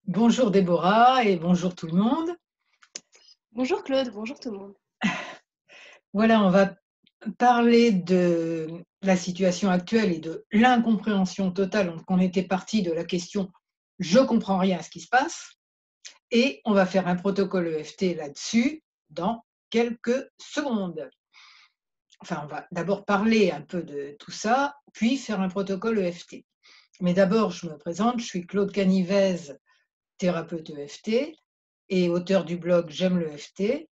Bonjour Déborah et bonjour tout le monde. Bonjour Claude, bonjour tout le monde. Voilà, on va parler de la situation actuelle et de l'incompréhension totale. Donc, on était parti de la question je comprends rien à ce qui se passe et on va faire un protocole EFT là-dessus dans quelques secondes. Enfin, on va d'abord parler un peu de tout ça, puis faire un protocole EFT. Mais d'abord, je me présente, je suis Claude Canivez, thérapeute EFT et auteur du blog J'aime le EFT.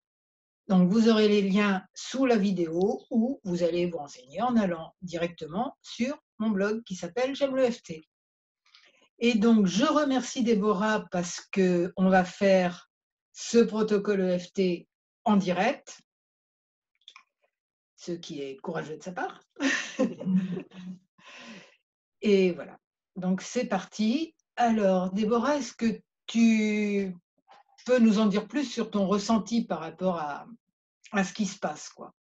Donc, vous aurez les liens sous la vidéo ou vous allez vous renseigner en allant directement sur mon blog qui s'appelle J'aime le FT. Et donc, je remercie Déborah parce qu'on va faire ce protocole EFT en direct, ce qui est courageux de sa part. Et voilà. Donc, c'est parti. Alors, Déborah, est-ce que tu peux nous en dire plus sur ton ressenti par rapport à ce qui se passe, quoi?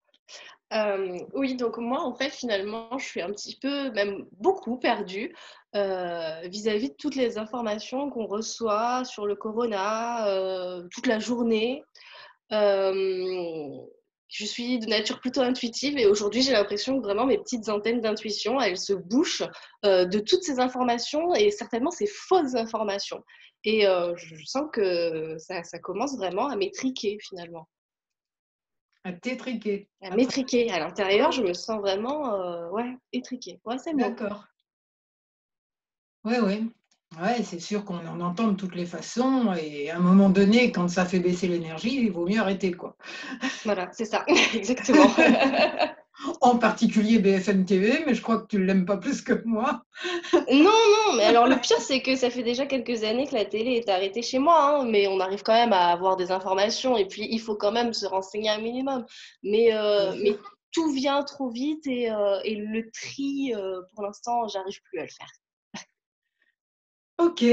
Oui, donc moi, en fait, finalement, je suis un petit peu, même beaucoup perdue vis-à-vis de toutes les informations qu'on reçoit sur le corona toute la journée. Euh, je suis de nature plutôt intuitive et aujourd'hui, j'ai l'impression que vraiment mes petites antennes d'intuition, elles se bouchent de toutes ces informations et certainement ces fausses informations. Et je sens que ça commence vraiment à m'étriquer finalement. À t'étriquer. À Ah, m'étriquer. À l'intérieur, je me sens vraiment ouais, étriquée. Ouais, c'est le mot. d'accord. Oui, oui. Ouais, c'est sûr qu'on en entend de toutes les façons et à un moment donné, quand ça fait baisser l'énergie, il vaut mieux arrêter, quoi. Voilà, c'est ça, exactement. En particulier BFM TV, mais je crois que tu ne l'aimes pas plus que moi. Non, non, mais alors le pire, c'est que ça fait déjà quelques années que la télé est arrêtée chez moi, hein, mais on arrive quand même à avoir des informations et puis il faut quand même se renseigner un minimum. Bien Mais sûr. tout vient trop vite et le tri, pour l'instant, j'arrive plus à le faire. Ok.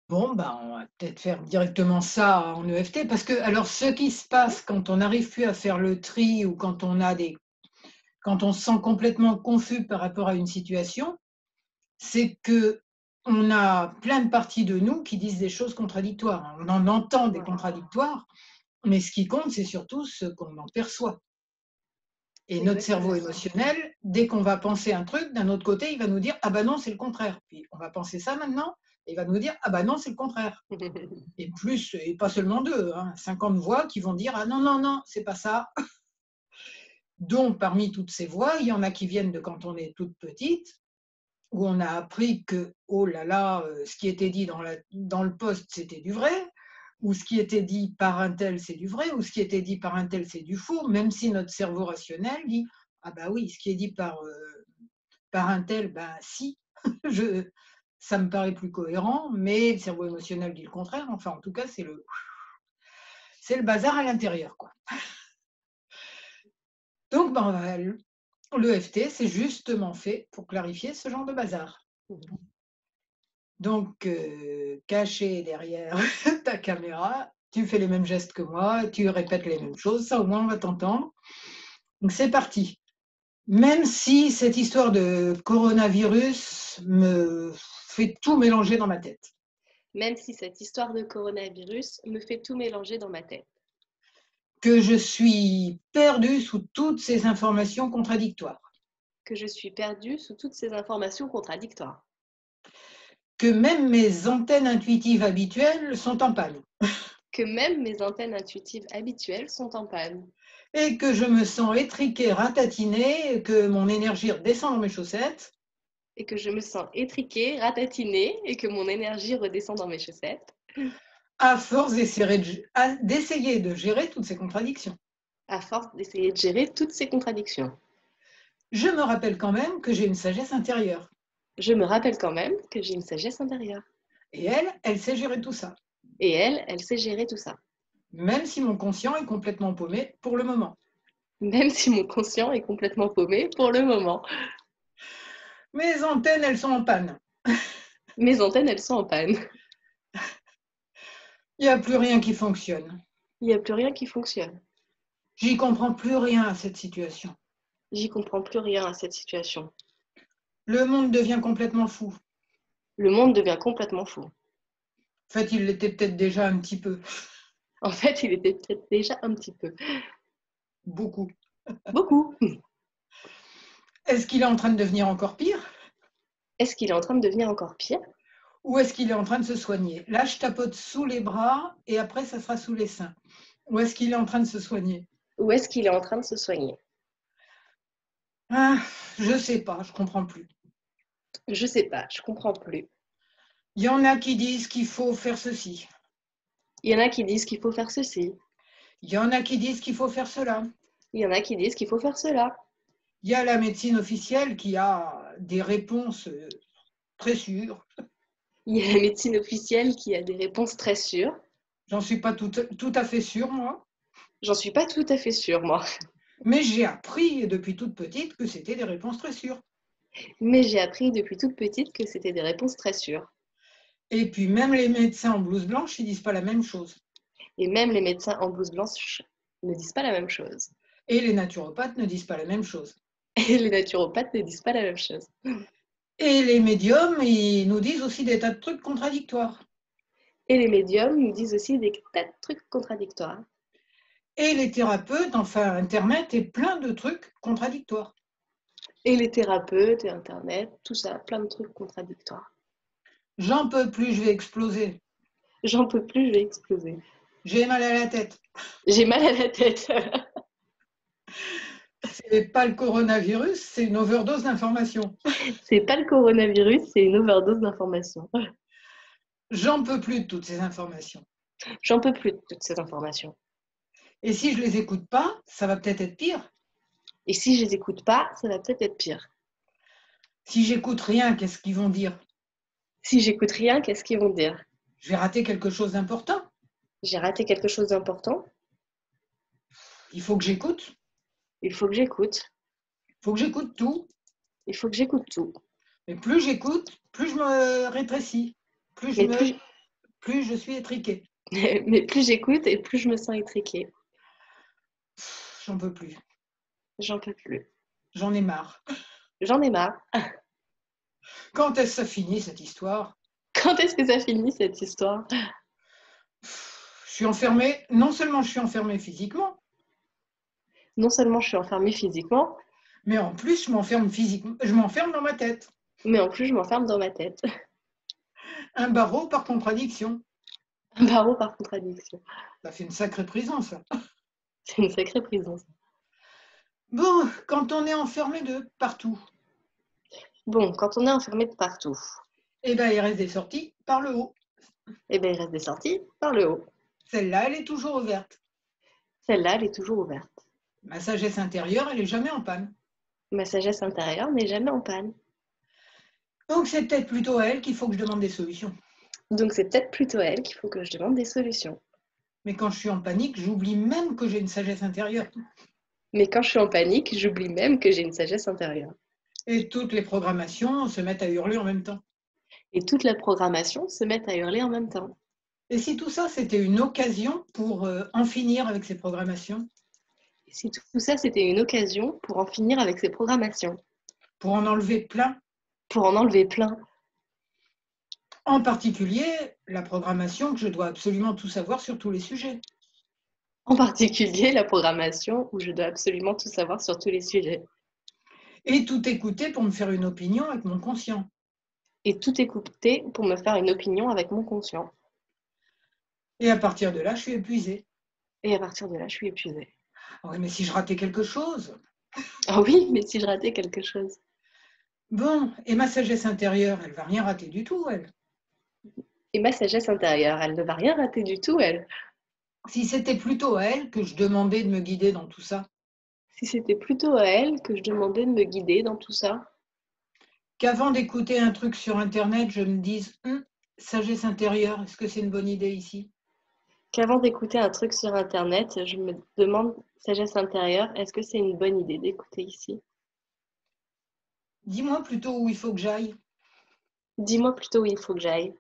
Bon, bah, on va peut-être faire directement ça en EFT parce que, alors, ce qui se passe quand on n'arrive plus à faire le tri ou quand on se sent complètement confus par rapport à une situation, c'est que on a plein de parties de nous qui disent des choses contradictoires. On en entend des Voilà, contradictoires, mais ce qui compte, c'est surtout ce qu'on en perçoit. Et c'est notre exactement cerveau ça. émotionnel, dès qu'on va penser un truc, d'un autre côté, il va nous dire ah ben non, c'est le contraire. Puis on va penser ça maintenant, et il va nous dire ah ben non, c'est le contraire. Et plus, et pas seulement deux, hein, 50 voix qui vont dire ah non, non, non, c'est pas ça. Donc, parmi toutes ces voix, il y en a qui viennent de quand on est toute petite, où on a appris que, oh là là, ce qui était dit dans le poste, c'était du vrai, ou ce qui était dit par un tel, c'est du vrai, ou ce qui était dit par un tel, c'est du faux, même si notre cerveau rationnel dit, ah bah oui, ce qui est dit par un tel, ben si, je, ça me paraît plus cohérent, mais le cerveau émotionnel dit le contraire. Enfin, en tout cas, c'est le bazar à l'intérieur, quoi. Donc, ben, l'EFT, c'est justement fait pour clarifier ce genre de bazar. Donc, caché derrière ta caméra, tu fais les mêmes gestes que moi, tu répètes les mêmes choses, ça au moins on va t'entendre. Donc c'est parti. Même si cette histoire de coronavirus me fait tout mélanger dans ma tête, Même si cette histoire de coronavirus me fait tout mélanger dans ma tête. que je suis perdue sous toutes ces informations contradictoires, Que je suis perdue sous toutes ces informations contradictoires. que même mes antennes intuitives habituelles sont en panne Que même mes antennes intuitives habituelles sont en panne. et que je me sens étriquée, ratatinée, que mon énergie redescend dans mes chaussettes Et que je me sens étriquée, ratatinée et que mon énergie redescend dans mes chaussettes. à force d'essayer de gérer toutes ces contradictions. À force d'essayer de gérer toutes ces contradictions. Je me rappelle quand même que j'ai une sagesse intérieure. Je me rappelle quand même que j'ai une sagesse intérieure. Et elle sait gérer tout ça, Et elle sait gérer tout ça. même si mon conscient est complètement paumé pour le moment. Même si mon conscient est complètement paumé pour le moment. Mes antennes, elles sont en panne. Mes antennes, elles sont en panne. Il n'y a plus rien qui fonctionne. Il n'y a plus rien qui fonctionne. J'y comprends plus rien à cette situation. J'y comprends plus rien à cette situation. Le monde devient complètement fou. Le monde devient complètement fou. En fait, il l'était peut-être déjà un petit peu. En fait, il était peut-être déjà un petit peu. Beaucoup. Beaucoup. Est-ce qu'il est en train de devenir encore pire? Est-ce qu'il est en train de devenir encore pire? Ou est-ce qu'il est en train de se soigner? Là, je tapote sous les bras et après, ça sera sous les seins. Ou est-ce qu'il est en train de se soigner? Ou est-ce qu'il est en train de se soigner? Ah, je sais pas, je comprends plus. Je sais pas, je comprends plus. Il y en a qui disent qu'il faut faire ceci. Il y en a qui disent qu'il faut faire ceci. Il y en a qui disent qu'il faut faire cela. Il y en a qui disent qu'il faut faire cela. Il y a la médecine officielle qui a des réponses très sûres. Il y a la médecine officielle qui a des réponses très sûres. J'en suis pas tout à fait sûre, moi. J'en suis pas tout à fait sûre, moi. Mais j'ai appris depuis toute petite que c'était des réponses très sûres. Mais j'ai appris depuis toute petite que c'était des réponses très sûres. Et puis même les médecins en blouse blanche, ils disent pas la même chose. Et même les médecins en blouse blanche ne disent pas la même chose. Et les naturopathes ne disent pas la même chose. Et les naturopathes ne disent pas la même chose. Et les médiums, ils nous disent aussi des tas de trucs contradictoires. Et les médiums nous disent aussi des tas de trucs contradictoires. Et les thérapeutes, enfin Internet, est plein de trucs contradictoires. Et les thérapeutes et Internet, tout ça, plein de trucs contradictoires. J'en peux plus, je vais exploser. J'en peux plus, je vais exploser. J'ai mal à la tête. J'ai mal à la tête. C'est pas le coronavirus, c'est une overdose d'informations. C'est pas le coronavirus, c'est une overdose d'informations. J'en peux plus de toutes ces informations. J'en peux plus de toutes ces informations. Et si je les écoute pas, ça va peut-être être pire. Et si je les écoute pas, ça va peut-être être pire. Si j'écoute rien, qu'est-ce qu'ils vont dire? Si j'écoute rien, qu'est-ce qu'ils vont dire? Je vais rater quelque chose d'important. J'ai raté quelque chose d'important. Il faut que j'écoute. Il faut que j'écoute. Il faut que j'écoute tout. Il faut que j'écoute tout. Mais plus j'écoute, plus je me rétrécis. Mais Plus je suis étriquée. mais plus j'écoute et plus je me sens étriquée. J'en peux plus. J'en peux plus. J'en ai marre. J'en ai marre. Quand est-ce que ça finit, cette histoire? Quand est-ce que ça finit cette histoire? Je suis enfermée. Non seulement je suis enfermée physiquement, Non seulement je suis enfermée physiquement, mais en plus je m'enferme physiquement. Je m'enferme dans ma tête. mais en plus je m'enferme dans ma tête. Un barreau par contradiction. Un barreau par contradiction. Ça fait une sacrée prison, ça. C'est une sacrée prison. Bon, quand on est enfermé de partout, Bon, quand on est enfermé de partout, eh ben, il reste des sorties par le haut. eh bien, il reste des sorties par le haut. Celle-là, elle est toujours ouverte. Celle-là, elle est toujours ouverte. Ma sagesse intérieure, elle est jamais en panne. Ma sagesse intérieure n'est jamais en panne. Donc, c'est peut-être plutôt à elle qu'il faut que je demande des solutions. Donc, c'est peut-être plutôt à elle qu'il faut que je demande des solutions. Mais quand je suis en panique, j'oublie même que j'ai une sagesse intérieure. Mais quand je suis en panique, j'oublie même que j'ai une sagesse intérieure. Et toutes les programmations se mettent à hurler en même temps. Et toute la programmation se met à hurler en même temps. Et si tout ça, c'était une occasion pour en finir avec ces programmations, Et si tout ça, c'était une occasion pour en finir avec ces programmations, pour en enlever plein, pour en enlever plein, en particulier la programmation que je dois absolument tout savoir sur tous les sujets. en particulier la programmation où je dois absolument tout savoir sur tous les sujets. Et tout écouter pour me faire une opinion avec mon conscient. Et tout écouter pour me faire une opinion avec mon conscient. Et à partir de là, je suis épuisée. Et à partir de là, je suis épuisée. Oui, mais si je ratais quelque chose? Ah oui, mais si je ratais quelque chose? Bon, et ma sagesse intérieure, elle va rien rater du tout, elle. Et ma sagesse intérieure, elle ne va rien rater du tout, elle. Si c'était plutôt à elle que je demandais de me guider dans tout ça, Si c'était plutôt à elle que je demandais de me guider dans tout ça, qu'avant d'écouter un truc sur Internet, je me dise sagesse intérieure, est-ce que c'est une bonne idée ici? qu'avant d'écouter un truc sur Internet, je me demande, sagesse intérieure, est-ce que c'est une bonne idée d'écouter ici? Dis-moi plutôt où il faut que j'aille. Dis-moi plutôt où il faut que j'aille.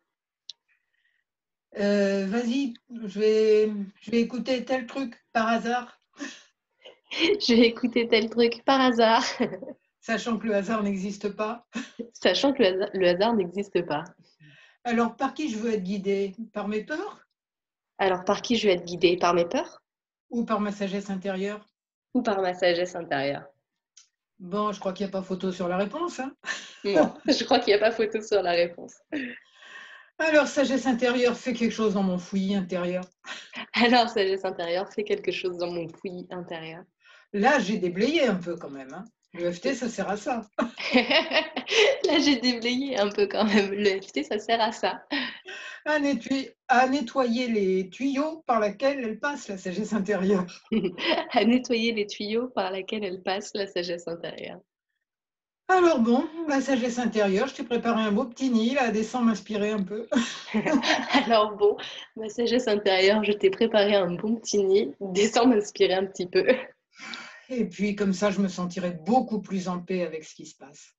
Vas-y, je vais écouter tel truc par hasard. Je vais écouter tel truc par hasard. Sachant que le hasard n'existe pas. Sachant que le hasard n'existe pas. Alors, par qui je veux être guidée? Par mes peurs Alors, par qui je vais être guidée? Par mes peurs ou par ma sagesse intérieure? ou par ma sagesse intérieure? Bon, je crois qu'il n'y a pas photo sur la réponse, hein. Moi, je crois qu'il n'y a pas photo sur la réponse. Alors, sagesse intérieure fait quelque chose dans mon fouillis intérieur. Alors, sagesse intérieure fait quelque chose dans mon fouillis intérieur. Là, j'ai déblayé un peu quand même, hein. Le FT, ça sert à ça. Là, j'ai déblayé un peu quand même. Le FT, ça sert à ça. À nettoyer les tuyaux par lesquels elle passe, la sagesse intérieure. À nettoyer les tuyaux par lesquels elle passe, la sagesse intérieure. Alors bon, la sagesse intérieure, je t'ai préparé un beau petit nid, là, descends m'inspirer un peu. Alors bon, ma sagesse intérieure, je t'ai préparé un bon petit nid. Descends m'inspirer un petit peu. Et puis, comme ça, je me sentirai beaucoup plus en paix avec ce qui se passe.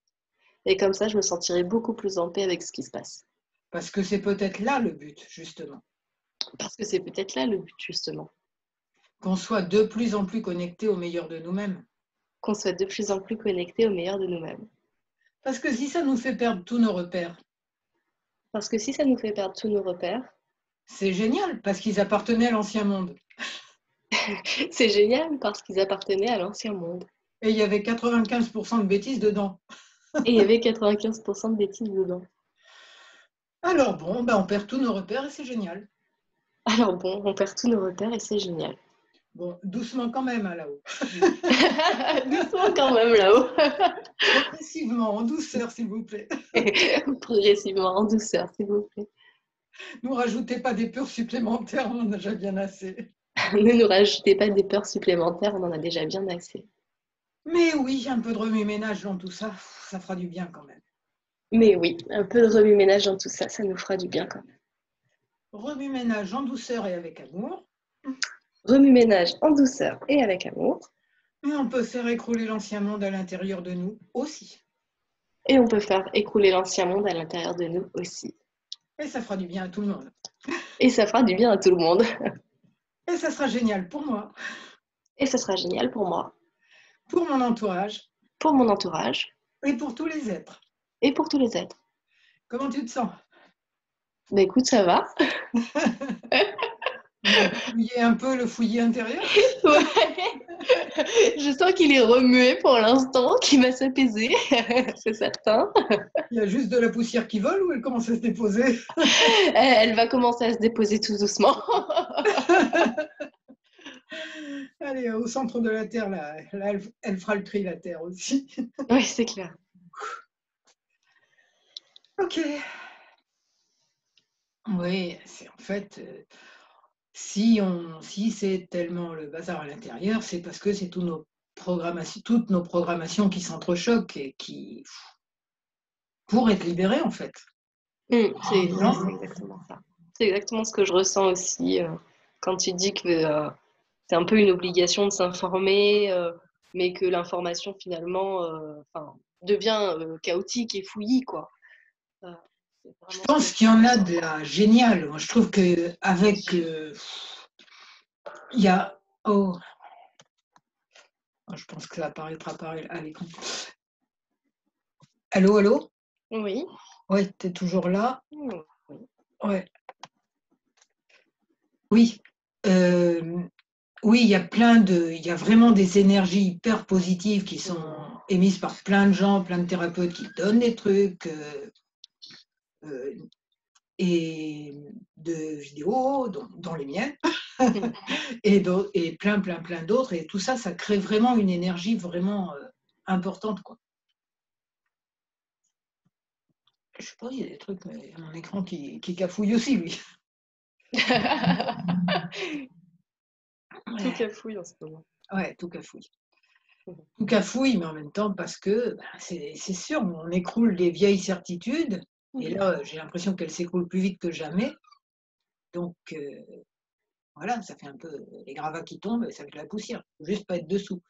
Et comme ça, je me sentirai beaucoup plus en paix avec ce qui se passe. Parce que c'est peut-être là le but, justement. Parce que c'est peut-être là le but, justement. Qu'on soit de plus en plus connectés au meilleur de nous-mêmes. Qu'on soit de plus en plus connectés au meilleur de nous-mêmes. Parce que si ça nous fait perdre tous nos repères, Parce que si ça nous fait perdre tous nos repères, c'est génial, parce qu'ils appartenaient à l'ancien monde. c'est génial parce qu'ils appartenaient à l'ancien monde. Et il y avait 95% de bêtises dedans. Et il y avait 95% de bêtises dedans. Alors bon, ben on perd tous nos repères et c'est génial. Alors bon, on perd tous nos repères et c'est génial. Bon, doucement quand même, hein, là-haut. Doucement quand même là-haut. Progressivement, en douceur, s'il vous plaît. Progressivement, en douceur, s'il vous plaît. Ne nous rajoutez pas des peurs supplémentaires, on en a déjà bien assez. Ne nous rajoutez pas des peurs supplémentaires, on en a déjà bien assez. Mais oui, un peu de remue-ménage dans tout ça, ça fera du bien quand même. Mais oui, un peu de remue-ménage dans tout ça, ça nous fera du bien quand même. Remue-ménage en douceur et avec amour. Remue-ménage en douceur et avec amour. Et on peut faire écrouler l'ancien monde à l'intérieur de nous aussi. Et on peut faire écrouler l'ancien monde à l'intérieur de nous aussi. Et ça fera du bien à tout le monde. Et ça fera du bien à tout le monde. Et ça sera génial pour moi, Et ça sera génial pour moi, pour mon entourage pour mon entourage et pour tous les êtres. et pour tous les êtres. Comment tu te sens? Bah écoute, ça va. Fouiller un peu le fouillis intérieur? Ouais. Je sens qu'il est remué pour l'instant, qu'il va s'apaiser, c'est certain. Il y a juste de la poussière qui vole ou elle commence à se déposer? Elle va commencer à se déposer tout doucement. Allez, au centre de la Terre, là elle fera le tri, la Terre aussi. Oui, c'est clair. Ok. Oui, c'est en fait, si c'est tellement le bazar à l'intérieur, c'est parce que c'est toutes nos programmations qui s'entrechoquent et qui pour être libérées, en fait. C'est exactement ça. C'est exactement ce que je ressens aussi quand tu dis que c'est un peu une obligation de s'informer, mais que l'information finalement devient chaotique et fouillis, quoi. C'est Je vraiment ce pense que qu'il y en a de la géniale. Moi, je trouve qu'avec, il y a oh, je pense que ça apparaîtra à l'écran. Allô, allô? Oui. Ouais, tu es toujours là? Oui. Ouais. Oui. Oui, il y a vraiment des énergies hyper positives qui sont émises par plein de gens, plein de thérapeutes qui donnent des trucs et de vidéos, dont les miennes, et plein d'autres. Et tout ça, ça crée vraiment une énergie vraiment importante, quoi. Je sais pas, il y a des trucs, mais mon écran qui cafouille aussi, lui. Tout cafouille en ce moment. Ouais, tout cafouille. Tout cafouille, mais en même temps parce que c'est sûr, on écroule des vieilles certitudes. Et là, j'ai l'impression qu'elles s'écroulent plus vite que jamais. Donc, voilà, ça fait un peu les gravats qui tombent, ça fait de la poussière. Il faut juste pas être dessous.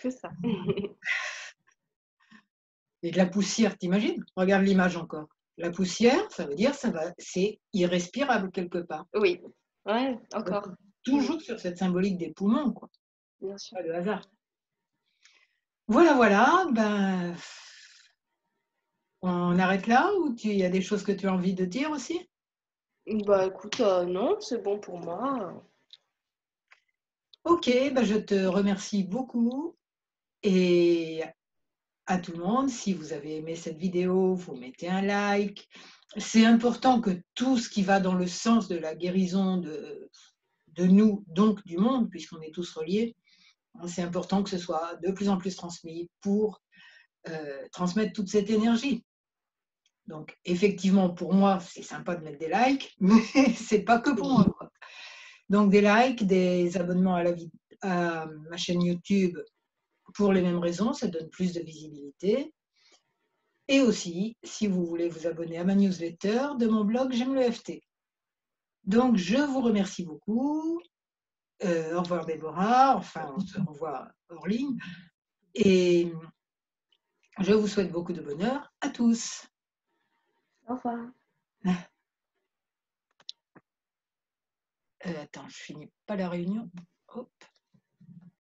C'est ça. Et de la poussière, t'imagines? Regarde l'image encore. La poussière, ça veut dire c'est irrespirable quelque part. Oui. Ouais, encore. Toujours sur cette symbolique des poumons, quoi. Bien sûr. Pas de hasard. Voilà, voilà, ben, on arrête là ou il y a des choses que tu as envie de dire aussi? Bah écoute, non, c'est bon pour moi. Ok, ben je te remercie beaucoup et à tout le monde, si vous avez aimé cette vidéo, vous mettez un like. C'est important que tout ce qui va dans le sens de la guérison de nous, donc du monde, puisqu'on est tous reliés, hein, c'est important que ce soit de plus en plus transmis pour transmettre toute cette énergie. Donc, effectivement, pour moi, c'est sympa de mettre des likes, mais c'est pas que pour moi, quoi. Donc, des likes, des abonnements à ma chaîne YouTube pour les mêmes raisons, ça donne plus de visibilité. Et aussi, si vous voulez vous abonner à ma newsletter de mon blog J'aime le FT. Donc, je vous remercie beaucoup. Au revoir Déborah. Enfin, on se revoit hors ligne. Et je vous souhaite beaucoup de bonheur à tous. Au revoir. Attends, je finis pas la réunion. Hop.